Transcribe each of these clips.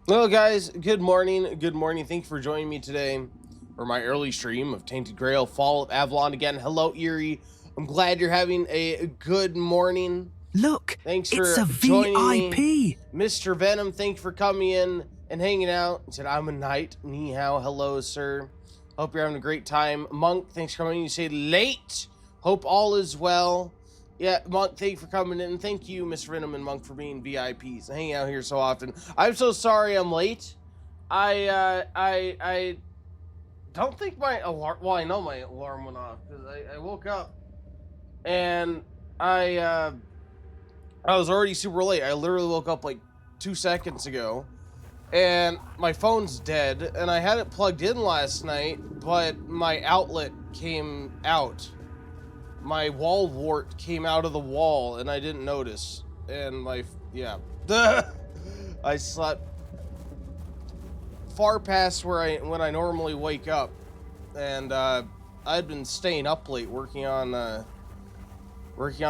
Hello guys, good morning. Good morning. Thank you for joining me today for my early stream of Tainted Grail, Fall of Avalon again. Hello Erie. I'm glad you're having a good morning. Look, Thanks it's for a joining me. VIP. Mr. Venom, thank you for coming in and hanging out. He said, I'm a knight. Ni hao. Hello, sir. Hope you're having a great time. Monk, thanks for coming in. You say late. Hope all is well. Yeah, Monk, thank you for coming in. Thank you, Mr. Venom and Monk, for being VIPs and hanging out here so often. I'm so sorry I'm late. I don't think my alarm, well, I know my alarm went off because I woke up and I was already super late. I literally woke up like 2 seconds ago and my phone's dead and I had it plugged in last night, but my outlet came out. My wall wart came out of the wall and I didn't notice. And yeah. I slept far past when I normally wake up. And I'd been staying up late working on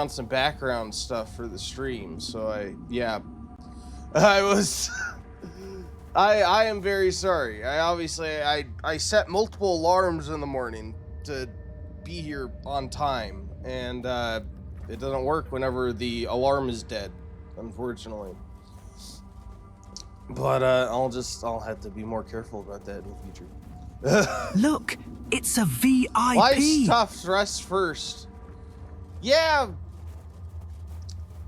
some background stuff for the stream. So I was I am very sorry. I set multiple alarms in the morning to be here on time, and it doesn't work whenever the alarm is dead, unfortunately. But I'll have to be more careful about that in the future. Look, it's a VIP. Life stuff, rest first. Yeah,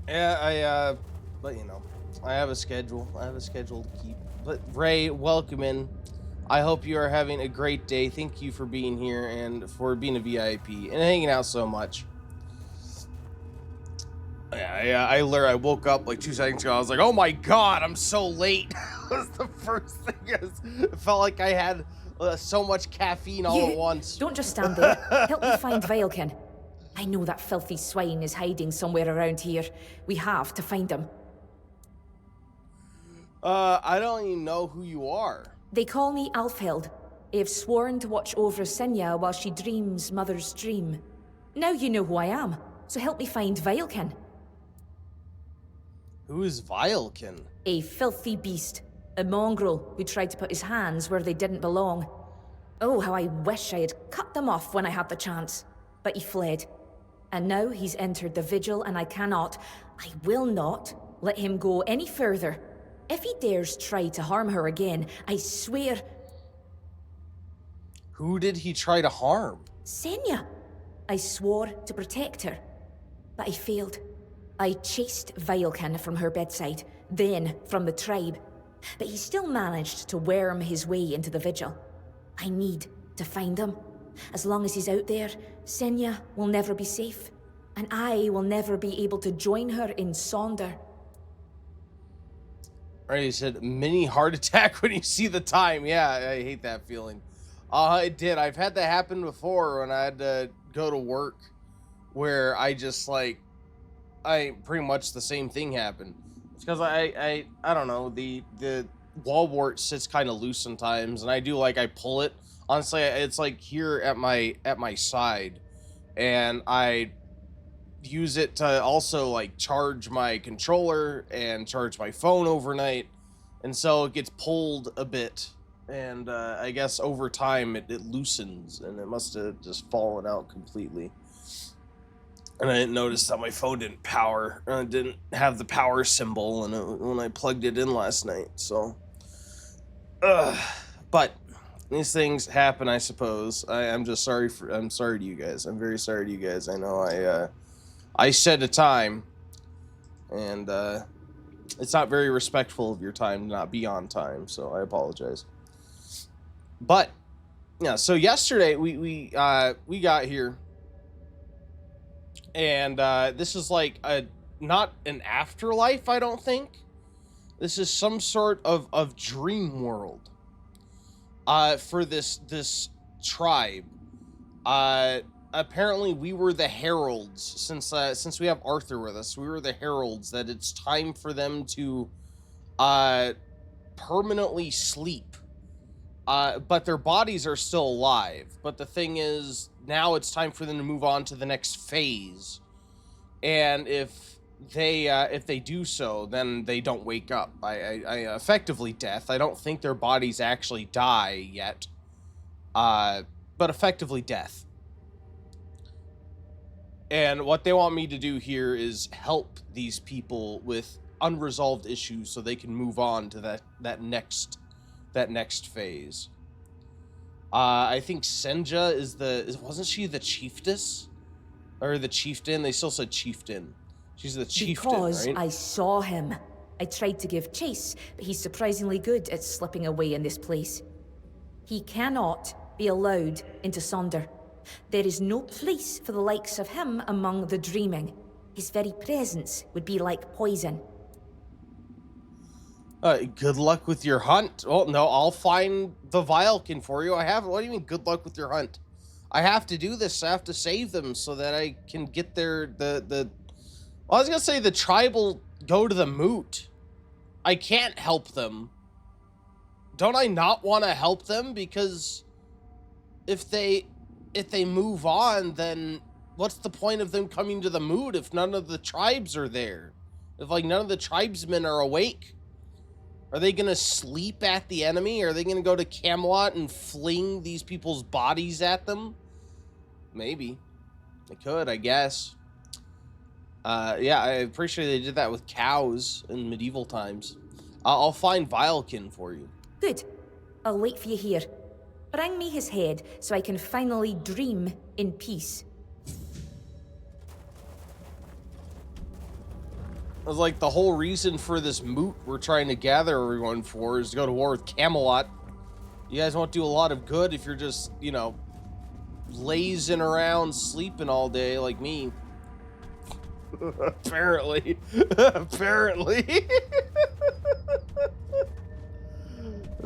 but you know, I have a schedule. I have a schedule to keep. But Ray, welcome in. I hope you are having a great day. Thank you for being here and for being a VIP and hanging out so much. Yeah, I woke up like 2 seconds ago. I was like, oh my god, I'm so late. That was the first thing. It felt like I had so much caffeine all at once. Don't just stand there. Help me find Vilekin. I know that filthy swine is hiding somewhere around here. We have to find him. I don't even know who you are. They call me Alfhild. I have sworn to watch over Sinya while she dreams Mother's dream. Now you know who I am, so help me find Vilekin. Who is Vilekin? A filthy beast. A mongrel who tried to put his hands where they didn't belong. Oh, how I wish I had cut them off when I had the chance. But he fled. And now he's entered the Vigil and I will not let him go any further. If he dares try to harm her again, I swear... Who did he try to harm? Senya. I swore to protect her, but I failed. I chased Vilekin from her bedside, then from the tribe. But he still managed to worm his way into the Vigil. I need to find him. As long as he's out there, Senya will never be safe. And I will never be able to join her in Sonder. Right, he said mini heart attack when you see the time. Yeah, I hate that feeling. It did. I've had that happen before when I had to go to work where I just pretty much the same thing happened. It's because I don't know, the wall wart sits kind of loose sometimes and I pull it. Honestly, it's like here at my side and I use it to also like charge my controller and charge my phone overnight, and so it gets pulled a bit, and I guess over time it loosens and it must have just fallen out completely. And I didn't notice that my phone didn't power, didn't have the power symbol when I plugged it in last night. So but these things happen, I suppose. I'm sorry to you guys. I'm very sorry to you guys. I know I set a time, and it's not very respectful of your time to not be on time, so I apologize. But yeah, so yesterday we got here, and this is like not an afterlife, I don't think. This is some sort of dream world for this tribe. Apparently we were the heralds, since we have Arthur with us. We were the heralds that it's time for them to permanently sleep, but their bodies are still alive. But the thing is, now it's time for them to move on to the next phase. And if they if they do so, then they don't wake up. I effectively death. I don't think their bodies actually die yet, but effectively death. And what they want me to do here is help these people with unresolved issues so they can move on to that next phase. I think Senja wasn't she the chiefess? Or the chieftain? They still said chieftain. She's the chieftain, Because right? I saw him. I tried to give chase, but he's surprisingly good at slipping away in this place. He cannot be allowed into Sonder. There is no place for the likes of him among the dreaming. His very presence would be like poison. Good luck with your hunt. Well, no, I'll find the Vilekin for you. What do you mean, good luck with your hunt? I have to do this. I have to save them so that I can get well, I was gonna say the tribe will go to the moot. I can't help them. Don't I not want to help them? Because if they move on, then what's the point of them coming to the moot if none of the tribes are there? If, like, none of the tribesmen are awake? Are they gonna sleep at the enemy? Are they gonna go to Camelot and fling these people's bodies at them? Maybe. They could, I guess. Yeah, I appreciate they did that with cows in medieval times. I'll find Vilekin for you. Good. I'll wait for you here. Bring me his head so I can finally dream in peace. It was like the whole reason for this moot we're trying to gather everyone for is to go to war with Camelot. You guys won't do a lot of good if you're just, you know, lazing around, sleeping all day like me. Apparently. Apparently.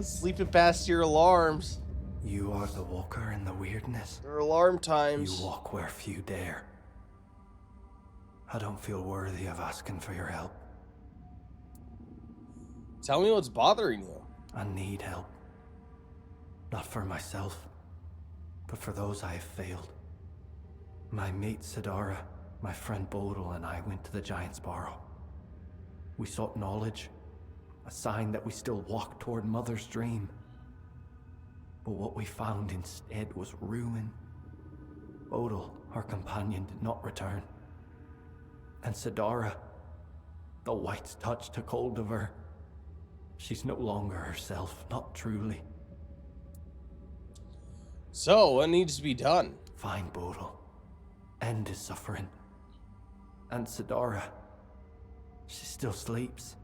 Sleeping past your alarms. You are the walker in the weirdness. There are alarm times. You walk where few dare. I don't feel worthy of asking for your help. Tell me what's bothering you. I need help. Not for myself, but for those I have failed. My mate Sidara, my friend Bodil, and I went to the Giant's Barrow. We sought knowledge, a sign that we still walked toward Mother's dream. But what we found instead was ruin. Bodil, our companion, did not return. And Sidara, the White's touch took hold of her. She's no longer herself, not truly. So, what needs to be done? Find Bodil. End his suffering. And Sidara, she still sleeps,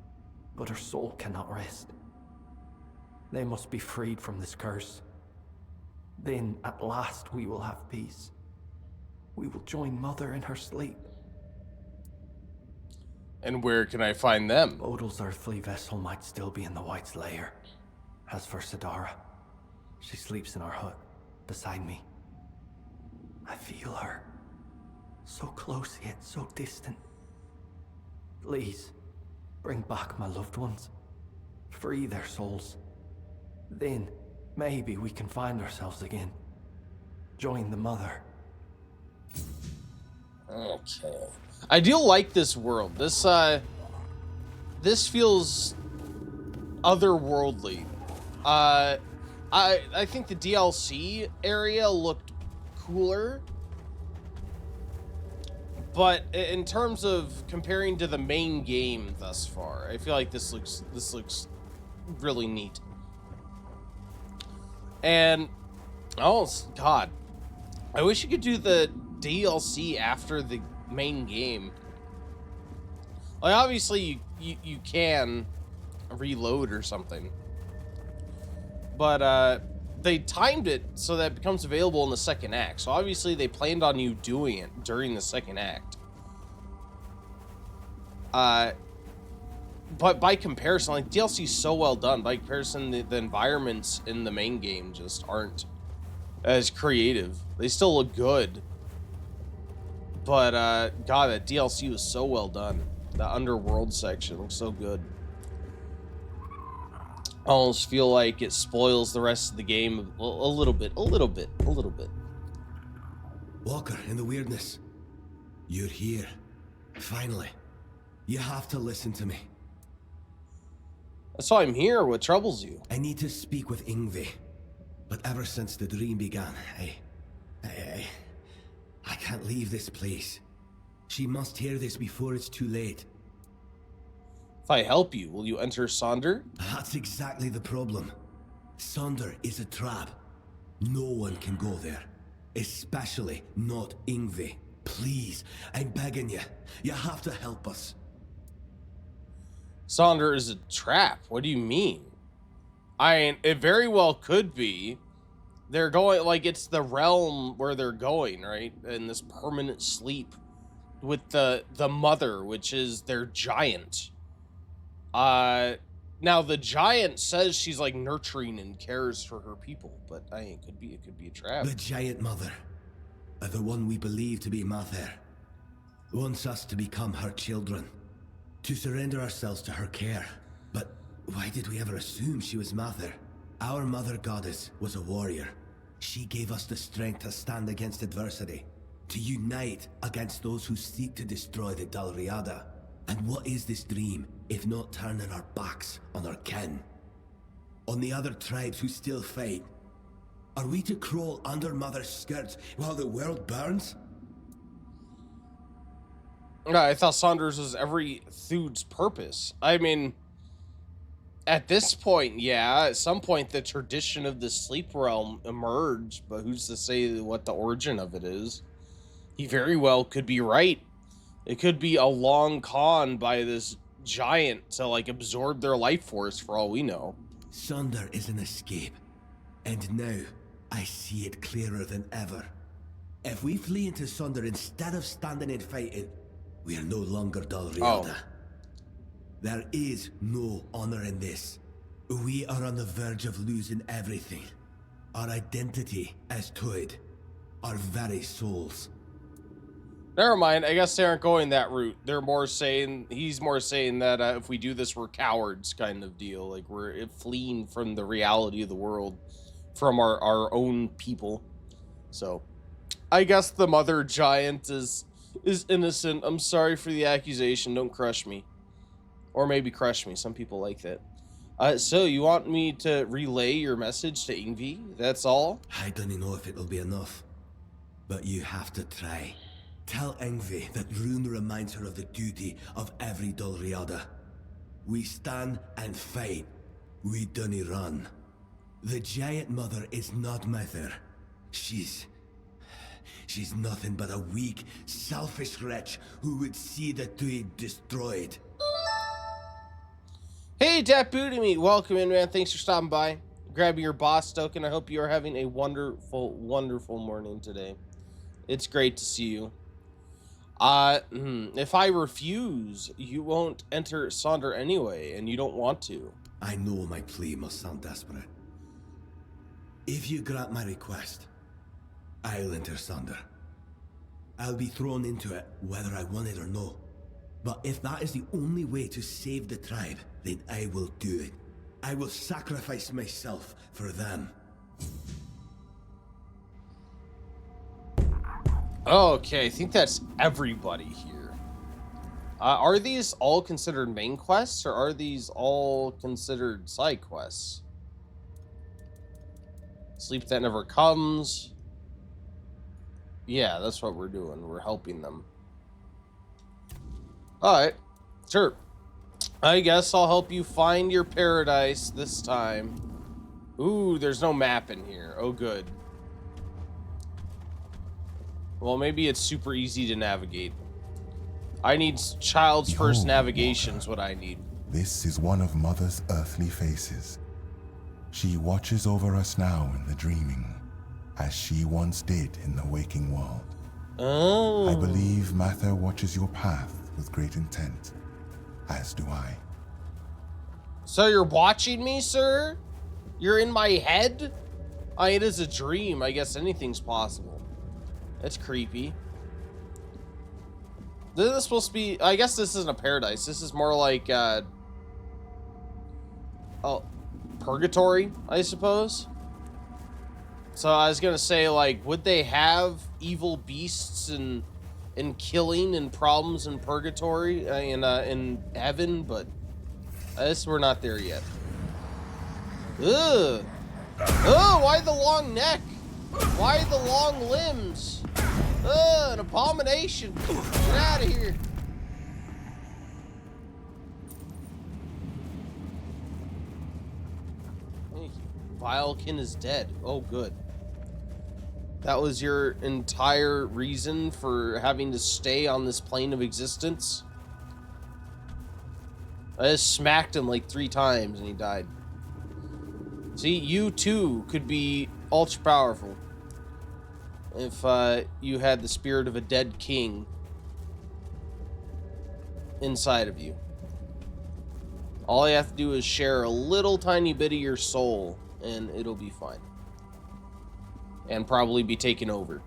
but her soul cannot rest. They must be freed from this curse. Then, at last, we will have peace. We will join Mother in her sleep. And where can I find them? Bodil's earthly vessel might still be in the White's lair. As for Sidara, she sleeps in our hut, beside me. I feel her. So close yet so distant. Please, bring back my loved ones. Free their souls. Then, maybe we can find ourselves again. Join the Mother. Okay. I do like this world. This feels otherworldly. I think the DLC area looked cooler. But in terms of comparing to the main game thus far, I feel like this looks really neat. And oh god, I wish you could do the DLC after the main game. Like, obviously you can reload or something, but they timed it so that it becomes available in the second act. So obviously they planned on you doing it during the second act. But by comparison, like, DLC is so well done. By comparison, the environments in the main game just aren't as creative. They still look good, but god, that DLC was so well done. The underworld section looks so good. I almost feel like it spoils the rest of the game a little bit. Walker in the weirdness. You're here. Finally. You have to listen to me. That's why I'm here. What troubles you? I need to speak with Yngvi. But ever since the dream began, I can't leave this place. She must hear this before it's too late. If I help you, will you enter Sonder? That's exactly the problem. Sonder is a trap. No one can go there. Especially not Yngvi. Please, I'm begging you. You have to help us. Sonder is a trap. What do you mean? It very well could be. They're going, like, it's the realm where they're going, right? In this permanent sleep with the mother, which is their giant. Now the giant says she's like nurturing and cares for her people, but it could be a trap. The giant mother, the one we believe to be Mather, wants us to become her children, to surrender ourselves to her care. But why did we ever assume she was Mather? Our mother goddess was a warrior. She gave us the strength to stand against adversity, to unite against those who seek to destroy the Dalriada. And what is this dream, if not turning our backs on our kin? On the other tribes who still fight? Are we to crawl under Mother's skirts while the world burns? No, I thought Saunders was every Thude's purpose. I mean, at this point, yeah, at some point the tradition of the sleep realm emerged, but who's to say what the origin of it is? He very well could be right. It could be a long con by this giant to, like, absorb their life force for all we know. Sonder is an escape, and now I see it clearer than ever. If we flee into Sonder instead of standing and fighting, we are no longer Dalriada. There is no honor in this. We are on the verge of losing everything. Our identity as Tuid, our very souls. Never mind. I guess they aren't going that route. They're more saying, he's more saying that if we do this, we're cowards, kind of deal. Like, we're fleeing from the reality of the world, from our own people. So, I guess the mother giant is innocent. I'm sorry for the accusation. Don't crush me. Or maybe crush me. Some people like that. So, you want me to relay your message to Yngvi? That's all? I don't know if it'll be enough. But you have to try. Tell Yngvi that Rune reminds her of the duty of every Dalriada. We stand and fight. We dunny run. The giant mother is not Mather. She's nothing but a weak, selfish wretch who would see the Tuid destroyed. Hey, Dat Booty Meat, welcome in, man. Thanks for stopping by. Grabbing your boss token. I hope you are having a wonderful, wonderful morning today. It's great to see you. If I refuse, you won't enter Sonder anyway, and you don't want to. I know my plea must sound desperate. If you grant my request, I'll enter Sonder. I'll be thrown into it whether I want it or no. But if that is the only way to save the tribe, then I will do it. I will sacrifice myself for them. Okay, I think that's everybody here. Are these all considered main quests, or are these all considered side quests? Sleep that never comes. Yeah, that's what we're doing. We're helping them. Alright, sure. I guess I'll help you find your paradise this time. Ooh, there's no map in here. Oh, good. Well, maybe it's super easy to navigate. I need child's first navigation is what I need. This is one of Mother's earthly faces. She watches over us now in the dreaming, as she once did in the waking world. Oh. I believe Mather watches your path with great intent, as do I. So you're watching me, sir? You're in my head? It is a dream. I guess anything's possible. That's creepy. This is supposed to be... I guess this isn't a paradise. This is more like, purgatory, I suppose. So I was gonna say, like, would they have evil beasts and and killing and problems in purgatory, in heaven, but I guess we're not there yet. Ugh. Oh, why the long neck? Why the long limbs? Ugh, an abomination. Get out of here. Vilekin is dead. Oh, good. That was your entire reason for having to stay on this plane of existence? I just smacked him like 3 times and he died. See, you too could be ultra powerful if you had the spirit of a dead king inside of you. All you have to do is share a little tiny bit of your soul and it'll be fine. And probably be taken over.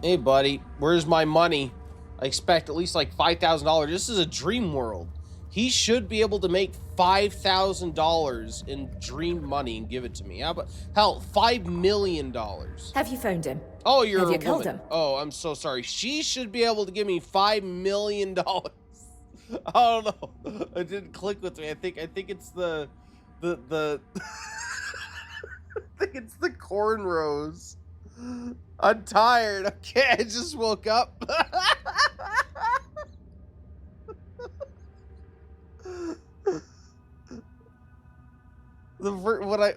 Hey buddy, where's my money? I expect at least like $5,000. This is a dream world. He should be able to make $5,000 in dream money and give it to me. How about, hell, $5 million. Have you found him? Oh, you're Have a you killed woman. him? Oh, I'm so sorry. She should be able to give me $5 million. I don't know. It didn't click with me. I think it's the I think it's the cornrows. I'm tired. Okay, I just woke up. What I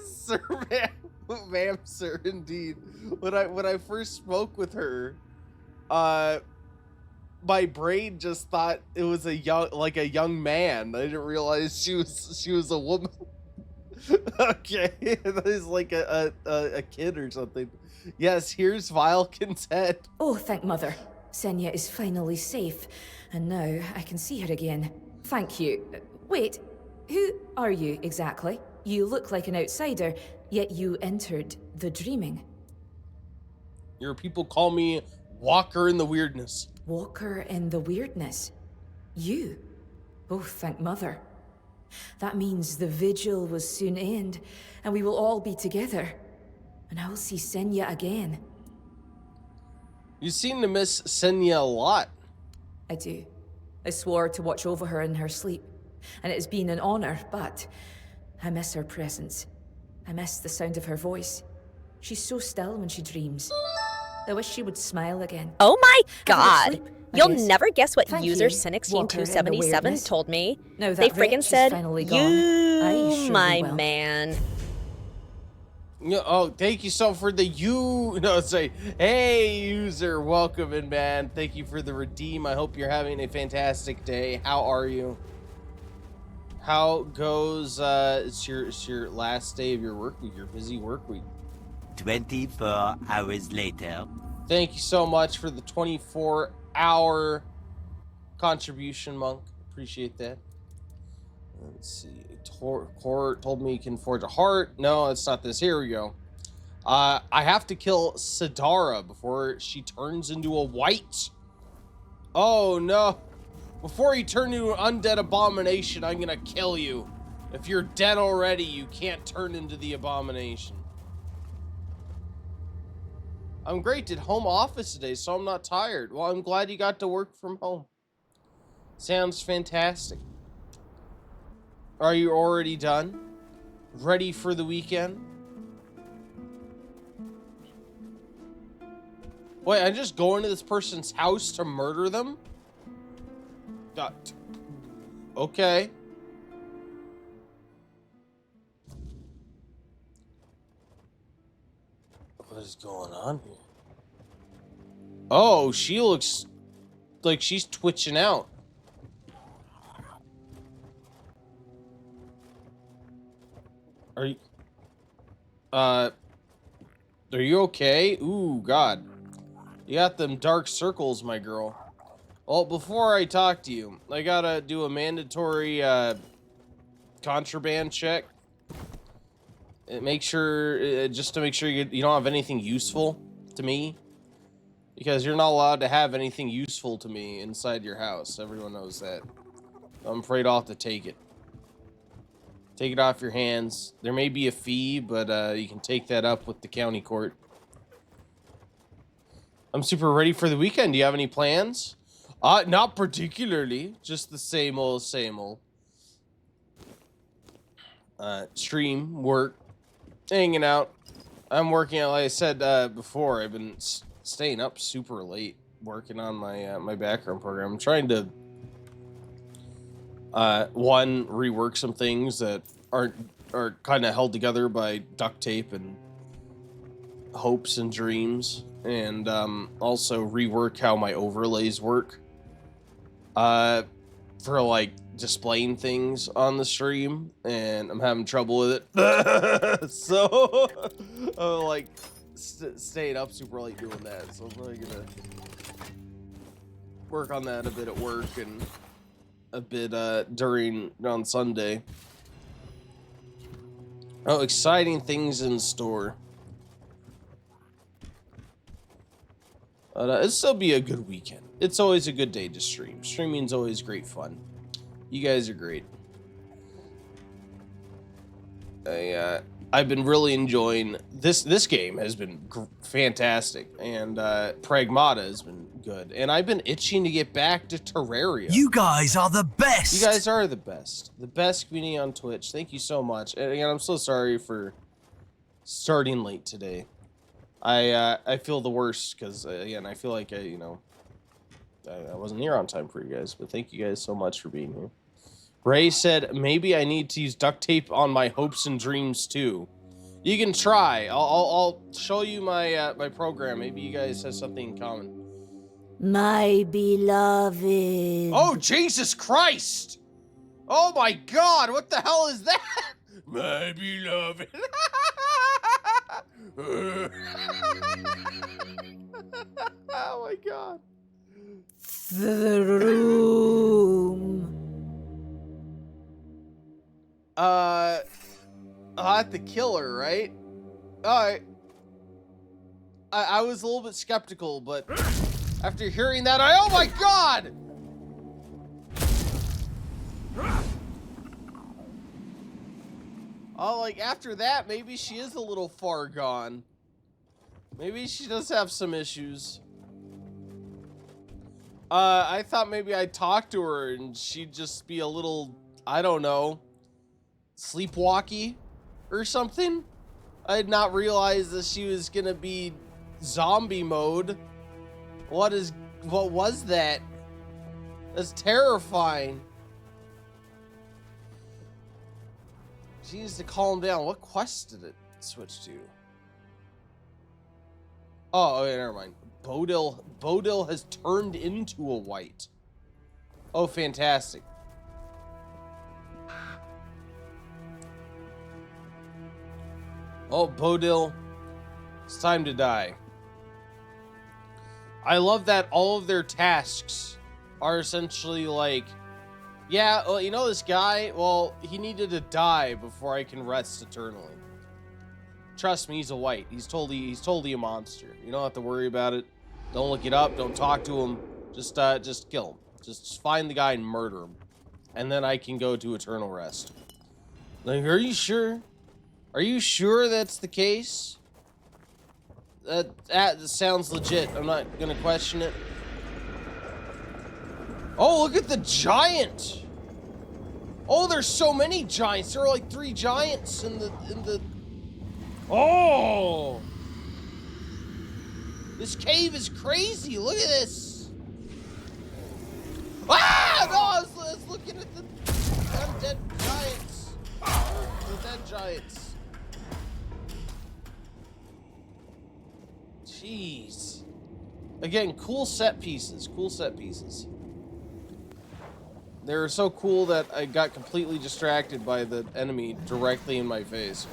Sir ma'am, sir, indeed. When I first spoke with her, my brain just thought it was a young man. I didn't realize she was a woman. Okay, that is like a kid or something. Yes, here's Vilekin's head. Oh, thank Mother. Senya is finally safe, and now I can see her again. Thank you. Wait, who are you exactly? You look like an outsider, yet you entered the dreaming. Your people call me Walker in the Weirdness. Walker in the Weirdness? You? Oh, thank Mother. That means the vigil will soon end, and we will all be together. And I will see Senya again. You seem to miss Senya a lot. I do. I swore to watch over her in her sleep, and it has been an honor, but I miss her presence. I miss the sound of her voice. She's so still when she dreams. I wish she would smile again. Oh my god! Sleep, You'll guess. never guess what Thank user you, Cynics277 Walker, told me. Now They that friggin' wretch is said, finally gone. I you, surely my will." man. Yeah, oh, thank you so for the say, hey user, welcome in, man. Thank you for the redeem. I hope you're having a fantastic day. How are you? How goes it's your last day of your work week, your busy work week? 24 hours later. Thank you so much for the 24-hour contribution, Monk. Appreciate that. Let's see. Court told me you can forge a heart. No, it's not this. Here we go. I have to kill Sidara before she turns into a white. Oh no. Before you turn into an undead abomination, I'm gonna kill you. If you're dead already, you can't turn into the abomination. I'm great at home office today, so I'm not tired. Well, I'm glad you got to work from home. Sounds fantastic. Are you already done? Ready for the weekend? Wait, I'm just going to this person's house to murder them? Okay. What is going on here? Oh, she looks like she's twitching out. Are you okay? Ooh, God. You got them dark circles, my girl. Well, before I talk to you, I gotta do a mandatory, contraband check. Make sure, just to make sure you don't have anything useful to me. Because you're not allowed to have anything useful to me inside your house. Everyone knows that. I'm afraid I'll have to take it. Take it off your hands. There may be a fee, but you can take that up with the county court. I'm super ready for the weekend. Do you have any plans? Not particularly. Just the same old, same old. Stream, work, hanging out. I'm working out, like I said before, I've been staying up super late working on my my background program. I'm trying to one, rework some things that are kind of held together by duct tape and hopes and dreams, and also rework how my overlays work for like displaying things on the stream, and I'm having trouble with it. So I'm like staying up super late doing that, so I'm probably gonna work on that a bit at work and a bit on Sunday. Oh, exciting things in store. It'll still be a good weekend. It's always a good day to stream. Streaming's always great fun. You guys are great. I've been really enjoying this game. Has been fantastic, and Pragmata has been good, and I've been itching to get back to Terraria. You guys are the best. You guys are the best community on Twitch. Thank you so much. And again, I'm so sorry for starting late today. I feel the worst because again, I feel like I wasn't here on time for you guys, but thank you guys so much for being here. Ray said, maybe I need to use duct tape on my hopes and dreams too. You can try. I'll show you my my program. Maybe you guys have something in common. My beloved. Oh, Jesus Christ! Oh my God, what the hell is that? My beloved. Oh my God. The room. I'll have to kill her, right? Alright. I was a little bit skeptical, but after hearing that, oh my God! Oh, like after that, maybe she is a little far gone. Maybe she does have some issues. I thought maybe I'd talk to her and she'd just be a little, I don't know, sleepwalky or something. I had not realized that she was gonna be zombie mode. What was that? That's terrifying. She needs to calm down. What quest did it switch to? Oh, okay, never mind. Bodil has turned into a white. Oh, fantastic. Oh, Bodil, it's time to die. I love that all of their tasks are essentially like, yeah, well, you know this guy? Well, he needed to die before I can rest eternally. Trust me, he's a white. He's totally a monster. You don't have to worry about it. Don't look it up. Don't talk to him. Just kill him. Just find the guy and murder him. And then I can go to eternal rest. Like, are you sure? Are you sure that's the case? That sounds legit. I'm not gonna question it. Oh, look at the giant! Oh, there's so many giants. There are like 3 giants in the. Oh! This cave is crazy. Look at this. Ah! No, I was looking at the undead giants. The dead giants. Jeez. Again, cool set pieces. Cool set pieces. They were so cool that I got completely distracted by the enemy directly in my face.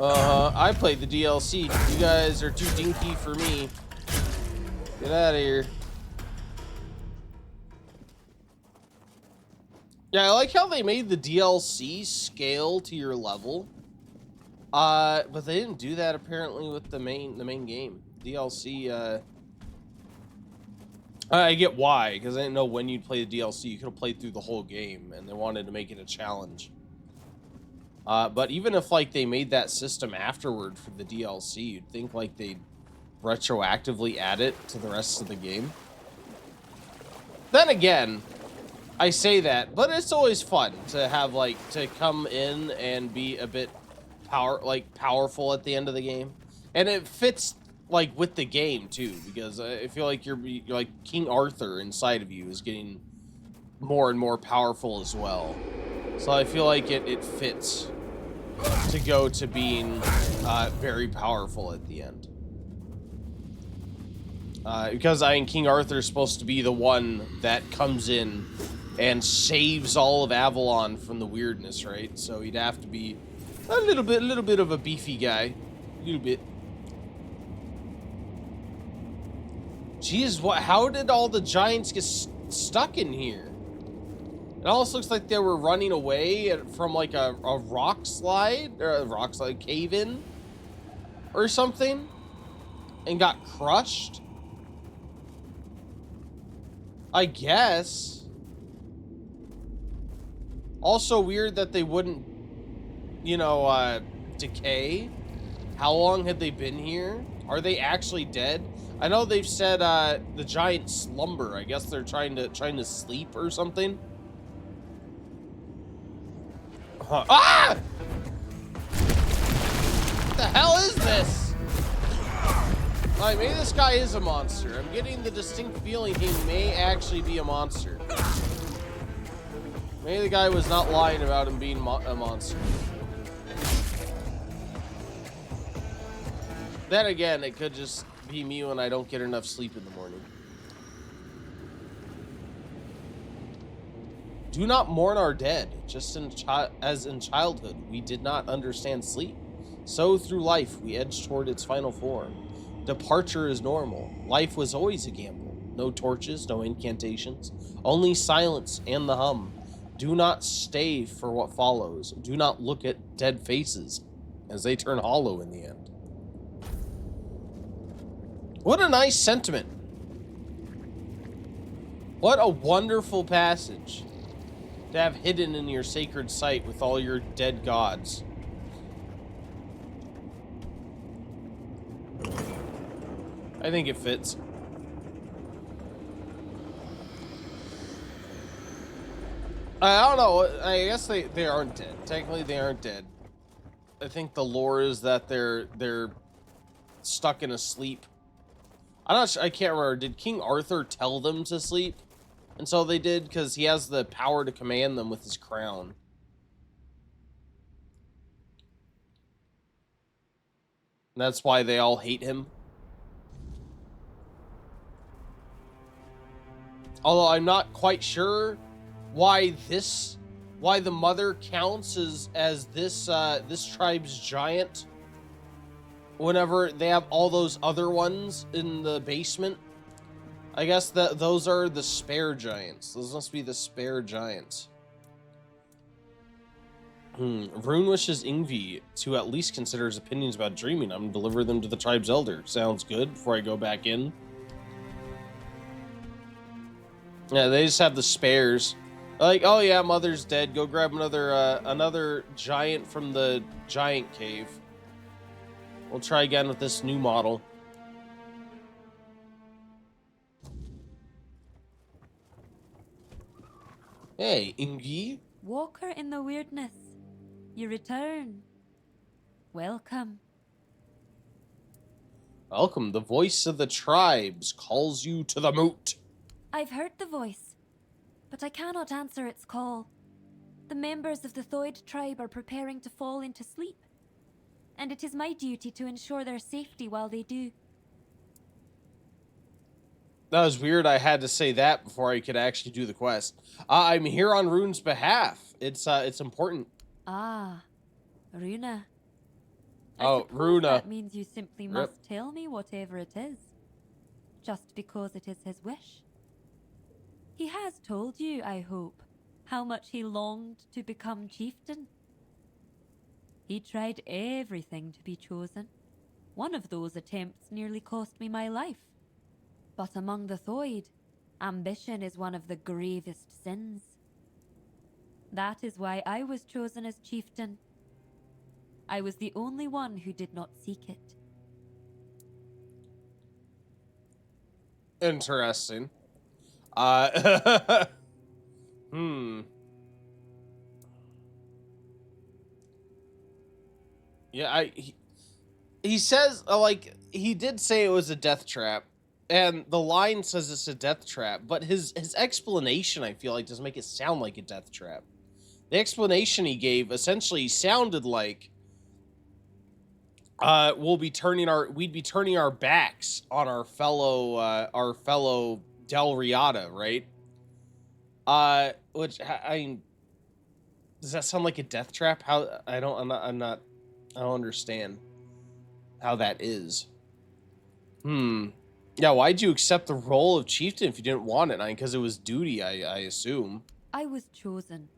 I played the DLC. You guys are too dinky for me. Get out of here. Yeah, I like how they made the DLC scale to your level. But they didn't do that apparently with the main game. DLC, I get why, because I didn't know when you'd play the DLC. You could have played through the whole game, and they wanted to make it a challenge. But even if, like, they made that system afterward for the DLC, you'd think, like, they'd retroactively add it to the rest of the game. Then again, I say that, but it's always fun to have, like, to come in and be a bit powerful at the end of the game. And it fits, like, with the game, too, because I feel like you're like, King Arthur inside of you is getting more and more powerful as well. So I feel like it fits to go to being very powerful at the end. Because I mean, King Arthur is supposed to be the one that comes in and saves all of Avalon from the weirdness, right? So he'd have to be a little bit of a beefy guy, a little bit. Jeez, how did all the giants get stuck in here? It almost looks like they were running away from like a rock slide, or a rock slide cave-in or something, and got crushed. I guess. Also weird that they wouldn't, you know, decay. How long had they been here? Are they actually dead? I know they've said the giant slumber. I guess they're trying to sleep or something. Ah! What the hell is this? Alright, maybe this guy is a monster. I'm getting the distinct feeling he may actually be a monster. Maybe the guy was not lying about him being a monster. Then again, it could just be me when I don't get enough sleep in the morning. Do not mourn our dead. Just as in childhood, we did not understand sleep. So through life, we edge toward its final form. Departure is normal. Life was always a gamble. No torches, no incantations. Only silence and the hum. Do not stay for what follows. Do not look at dead faces, as they turn hollow in the end. What a nice sentiment. What a wonderful passage to have hidden in your sacred site with all your dead gods. I think it fits. I don't know. I guess they aren't dead. Technically, they aren't dead. I think the lore is that they're stuck in a sleep. I can't remember. Did King Arthur tell them to sleep? And so they did, because he has the power to command them with his crown. And that's why they all hate him. Although I'm not quite sure why the mother counts as this tribe's giant whenever they have all those other ones in the basement. I guess that those are the spare giants. Those must be the spare giants. Rune wishes Ingvi to at least consider his opinions about dreaming. I'm gonna deliver them to the tribe's elder. Sounds good before I go back in. Yeah, they just have the spares. Like, oh yeah, mother's dead. Go grab another giant from the giant cave. We'll try again with this new model. Hey, Ingi. Walker in the weirdness. You return. Welcome. Welcome. The voice of the tribes calls you to the moot. I've heard the voice, but I cannot answer its call. The members of the Thoid tribe are preparing to fall into sleep, and it is my duty to ensure their safety while they do. That was weird. I had to say that before I could actually do the quest. I'm here on Rune's behalf. It's important. Ah, Runa. Oh, Runa. That means you simply must tell me whatever it is, just because it is his wish. He has told you, I hope, how much he longed to become chieftain. He tried everything to be chosen. One of those attempts nearly cost me my life. But among the Thoid, Ambition is one of the gravest sins. That is why I was chosen as chieftain. I was the only one who did not seek it. Interesting. Hmm. Yeah, he says, like, he did say it was a death trap, and the line says it's a death trap, but his explanation, I feel like, doesn't make it sound like a death trap. The explanation he gave essentially sounded like, we'd be turning our backs on our fellow Del Riata, right? Which, I mean, does that sound like a death trap? How, I don't understand how that is. Yeah, why'd you accept the role of chieftain if you didn't want it? I mean, because it was duty, I assume. I was chosen,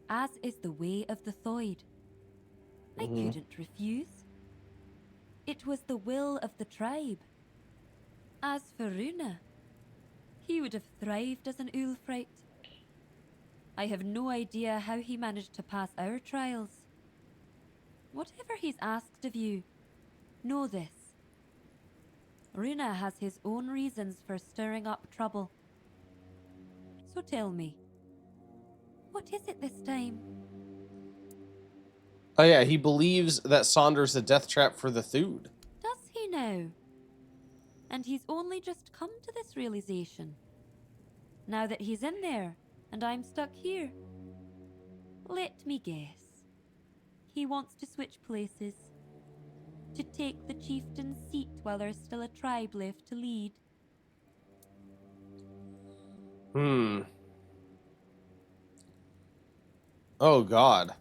as is the way of the Thoid. I couldn't refuse. It was the will of the tribe. As for Runa, he would have thrived as an Ulfrite. I have no idea how he managed to pass our trials. Whatever he's asked of you, know this. Runa has his own reasons for stirring up trouble. So tell me, what is it this time? Oh yeah, he believes that Saunder's a death trap for the Thude. Does he now? And he's only just come to this realization. Now that he's in there, and I'm stuck here. Let me guess. He wants to switch places. To take the chieftain's seat while there's still a tribe left to lead. Oh god.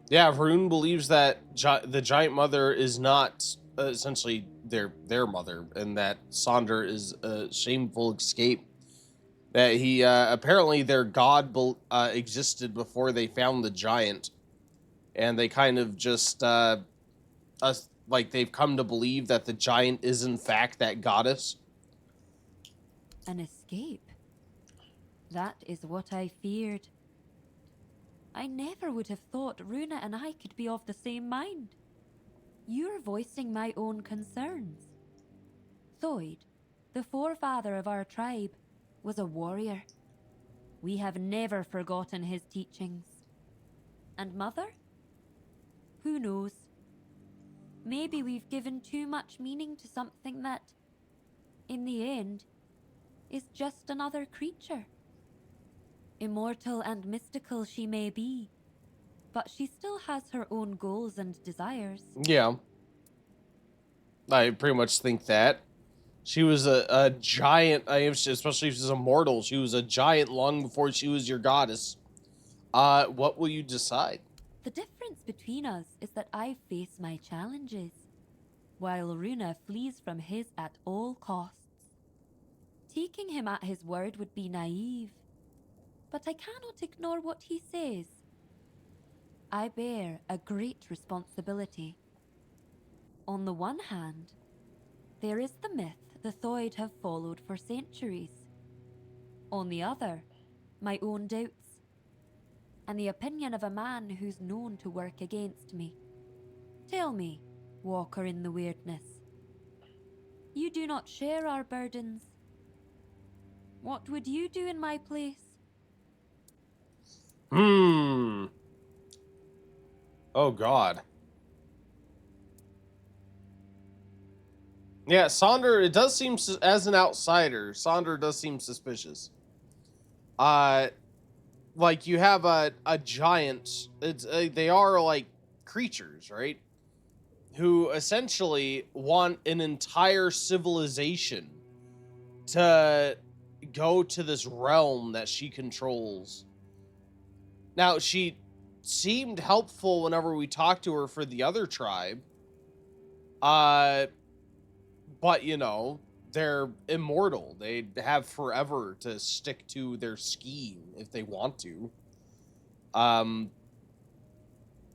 Yeah, Varun believes that the Giant Mother is not essentially their mother, and that Sonder is a shameful escape. That he apparently their god existed before they found the giant, and they kind of just like they've come to believe that the giant is in fact that goddess. An escape? That is what I feared. I never would have thought Runa and I could be of the same mind. You're voicing my own concerns. Thoid, the forefather of our tribe, was a warrior. We have never forgotten his teachings. And Mother? Who knows? Maybe we've given too much meaning to something that, in the end, is just another creature. Immortal and mystical she may be, but she still has her own goals and desires. Yeah. I pretty much think that. She was a giant, especially if she's immortal, she was a giant long before she was your goddess. What will you decide? The difference between us is that I face my challenges, while Runa flees from his at all costs. Taking him at his word would be naive, but I cannot ignore what he says. I bear a great responsibility. On the one hand, there is the myth the Thoid have followed for centuries. On the other, my own doubts, and the opinion of a man who's known to work against me. Tell me, Walker in the Weirdness, you do not share our burdens. What would you do in my place? Oh god. Yeah, Sonder, it does seem, as an outsider, Sonder does seem suspicious. Like, you have a giant, they are like creatures, right? Who essentially want an entire civilization to go to this realm that she controls. Now, she seemed helpful whenever we talked to her for the other tribe. But, you know, they're immortal. They have forever to stick to their scheme if they want to. And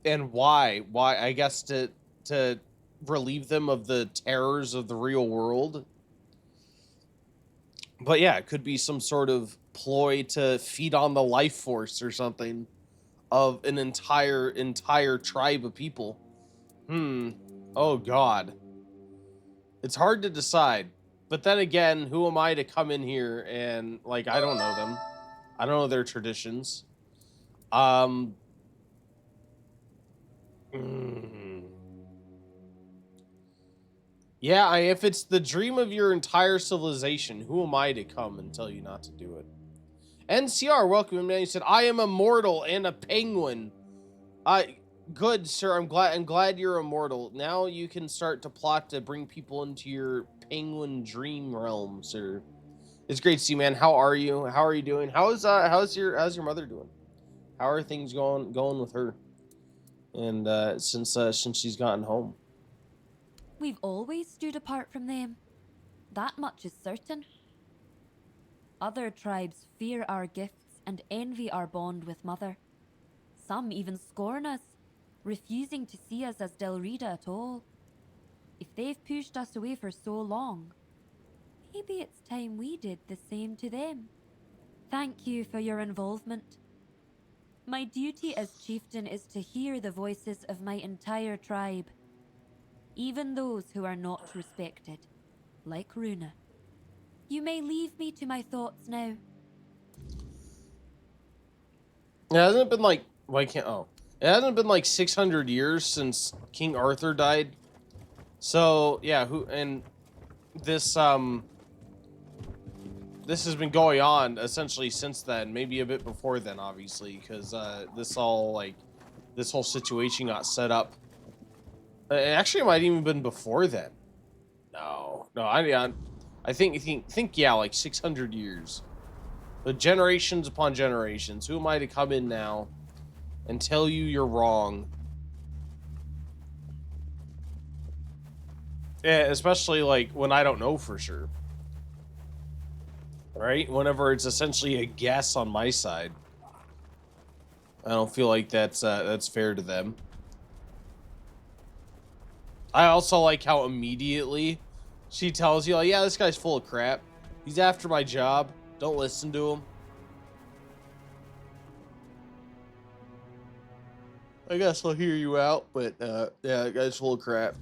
why? Why? I guess to relieve them of the terrors of the real world. But yeah, it could be some sort of ploy to feed on the life force or something of an entire tribe of people. Oh God. It's hard to decide. But then again, who am I to come in here and, like, I don't know them. I don't know their traditions. Yeah, if it's the dream of your entire civilization, who am I to come and tell you not to do it? NCR, welcome, man. You said, I am immortal and a penguin. Good, sir. I'm glad you're immortal. Now you can start to plot to bring people into your penguin dream realm, sir. It's great to see you, man. How are you? How are you doing? How's your mother doing? How are things going with her? And since she's gotten home. We've always stood apart from them. That much is certain. Other tribes fear our gifts and envy our bond with Mother. Some even scorn us, refusing to see us as Delrida at all. If they've pushed us away for so long, maybe it's time we did the same to them. Thank you for your involvement. My duty as chieftain is to hear the voices of my entire tribe, even those who are not respected, like Runa. You may leave me to my thoughts now. It hasn't been like, it hasn't been like 600 years since King Arthur died. So yeah, this has been going on essentially since then, maybe a bit before then, obviously, because this whole situation got set up. Actually, it might even been before then. No, I think yeah, like 600 years. But generations upon generations. Who am I to come in now and tell you you're wrong? Yeah, especially like when I don't know for sure. Right? Whenever it's essentially a guess on my side. I don't feel like that's fair to them. I also like how immediately she tells you, like, yeah, this guy's full of crap. He's after my job. Don't listen to him. I guess I'll hear you out, but yeah, that guy's full of crap.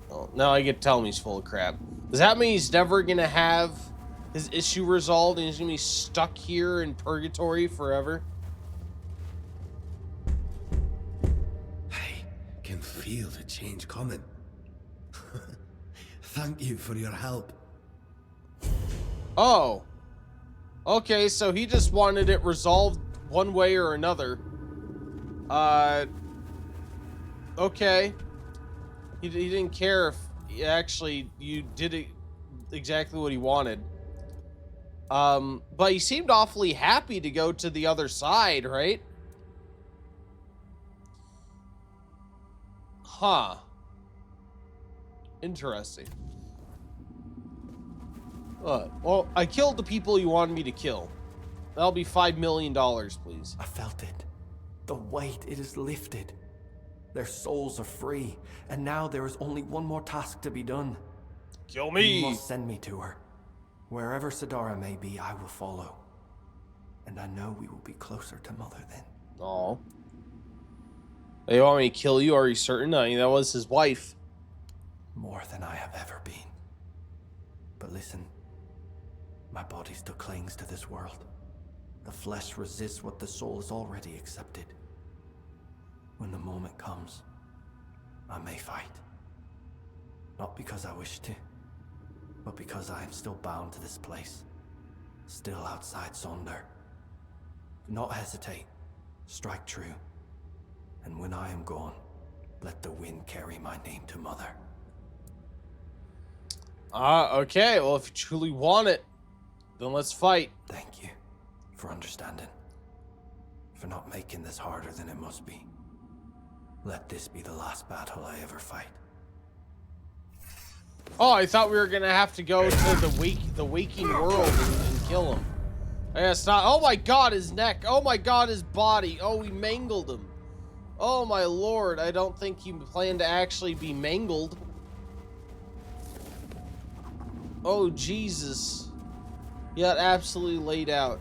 Oh, now I get to tell him he's full of crap. Does that mean he's never gonna have his issue resolved and he's gonna be stuck here in purgatory forever? I can feel the change coming. Thank you for your help. Oh. Okay, so he just wanted it resolved one way or another. Okay. He didn't care if you did it exactly what he wanted. But he seemed awfully happy to go to the other side, right? Huh. Interesting. Well, I killed the people you wanted me to kill. That'll be $5 million, please. I felt it. The weight, it is lifted. Their souls are free, and now there is only one more task to be done. Kill me! You must send me to her. Wherever Sidara may be, I will follow. And I know we will be closer to Mother then. Oh. They want me to kill you? Are you certain? I mean, that was his wife. More than I have ever been. But listen, my body still clings to this world. The flesh resists what the soul has already accepted. When the moment comes, I may fight. Not because I wish to, but because I am still bound to this place. Still outside Sonder. Do not hesitate. Strike true. And when I am gone, let the wind carry my name to Mother. Okay. Well, if you truly want it, then let's fight. Thank you for understanding. For not making this harder than it must be. Let this be the last battle I ever fight. Oh, I thought we were gonna have to go to the waking world and kill him. I guess not. Oh my god, his neck. Oh my god, his body. Oh, we mangled him. Oh my lord, I don't think he planned to actually be mangled. Oh, Jesus. You got absolutely laid out.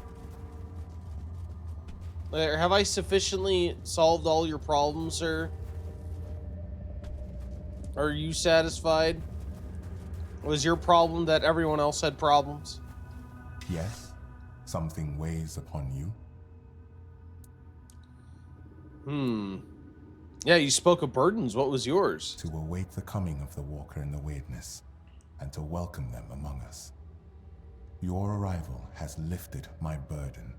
Have I sufficiently solved all your problems, sir? Are you satisfied? Was your problem that everyone else had problems? Yes? Something weighs upon you? Yeah, you spoke of burdens. What was yours? To await the coming of the Walker in the Weirdness, and to welcome them among us. Your arrival has lifted my burden.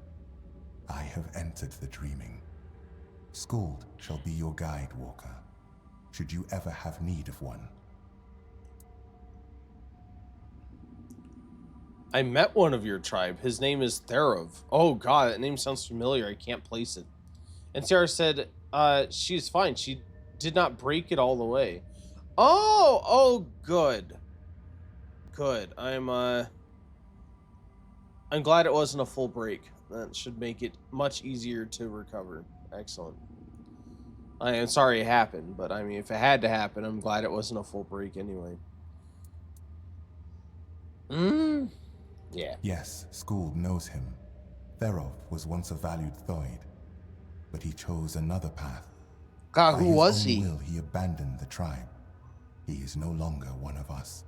I have entered the dreaming. Skuld shall be your guide, Walker, should you ever have need of one. I met one of your tribe. His name is Therov. Oh god, that name sounds familiar. I can't place it. And Sarah said, she's fine. She did not break it all the way. Oh, good. Good. I'm glad it wasn't a full break. That should make it much easier to recover. Excellent. I am sorry it happened, but I mean, if it had to happen, I'm glad it wasn't a full break anyway. Yeah. Yes, Skuld knows him. Therov was once a valued Thoid, but he chose another path. God, By who his was own he? will, he abandoned the tribe. He is no longer one of us.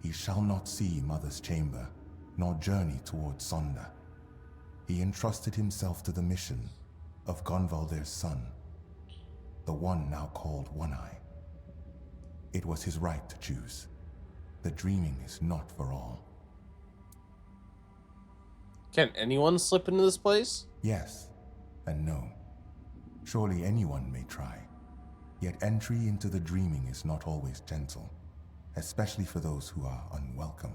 He shall not see Mother's chamber, nor journey towards Sonda. He entrusted himself to the mission of Gonvaldir's son, the one now called One-Eye. It was his right to choose. The dreaming is not for all. Can anyone slip into this place? Yes, and no. Surely anyone may try. Yet entry into the dreaming is not always gentle, especially for those who are unwelcome.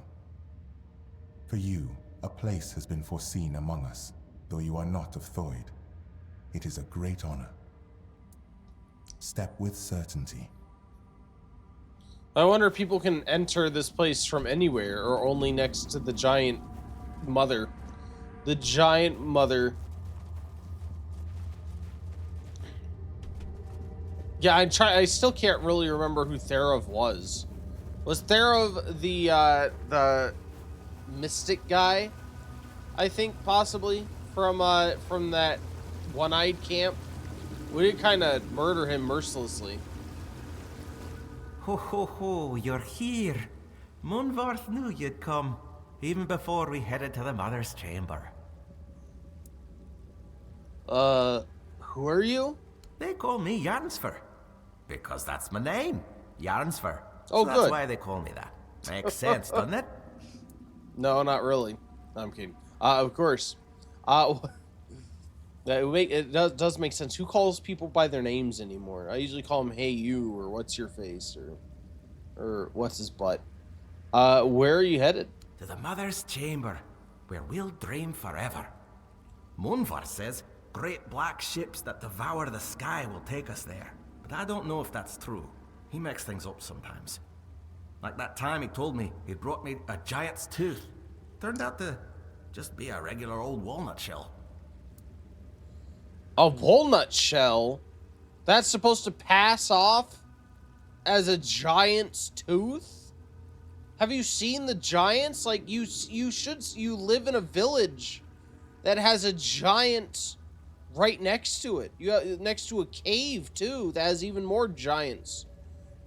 For you, a place has been foreseen among us, though you are not of Thoid. It is a great honor. Step with certainty. I wonder if people can enter this place from anywhere or only next to the giant mother. The giant mother. Yeah, I still can't really remember who Therov was. Was Therov the mystic guy? I think possibly from that one-eyed camp. We did kind of murder him mercilessly. Ho ho ho, you're here. Munvarth knew you'd come, even before we headed to the Mother's chamber. Who are you? They call me Jarnsfer, because that's my name, Jarnsfer. Oh, so good. That's why they call me that. Makes sense, doesn't it? No, not really. No, I'm kidding. Of course. It does make sense. Who calls people by their names anymore? I usually call them "Hey you" or "What's your face" or "What's his butt." Where are you headed? To the Mother's chamber, where we'll dream forever. Munvar says great black ships that devour the sky will take us there, but I don't know if that's true. He makes things up sometimes. Like that time he told me he'd brought me a giant's tooth. Turned out to just be a regular old walnut shell. A walnut shell? That's supposed to pass off as a giant's tooth? Have you seen the giants? Like, you live in a village that has a giant right next to it. Next to a cave, too, that has even more giants.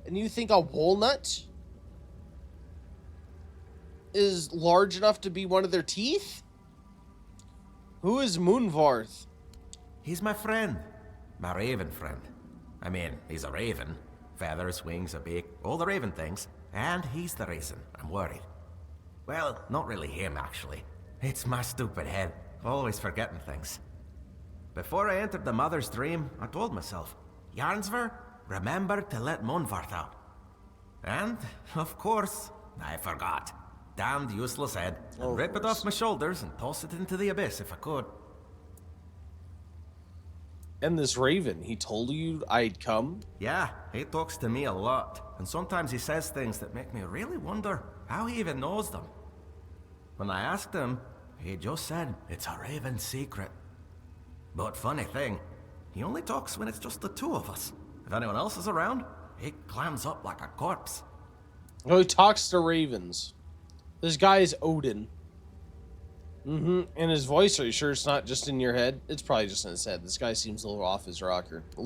And you think a walnut is large enough to be one of their teeth? Who is Moonvarth? He's my friend. My raven friend. I mean, he's a raven. Feathers, wings, a beak, all the raven things. And he's the reason I'm worried. Well, not really him, actually. It's my stupid head. Always forgetting things. Before I entered the Mother's dream, I told myself, Jarnsver, remember to let Munvarth out. And, of course, I forgot. Damned useless head. I'd rip it off my shoulders and toss it into the abyss if I could. And this raven, he told you I'd come? Yeah, he talks to me a lot. And sometimes he says things that make me really wonder how he even knows them. When I asked him, he just said it's a raven secret. But funny thing, he only talks when it's just the two of us. If anyone else is around, he clams up like a corpse. Oh, he talks to ravens. This guy is Odin. And his voice, are you sure it's not just in your head? It's probably just in his head. This guy seems a little off his rocker.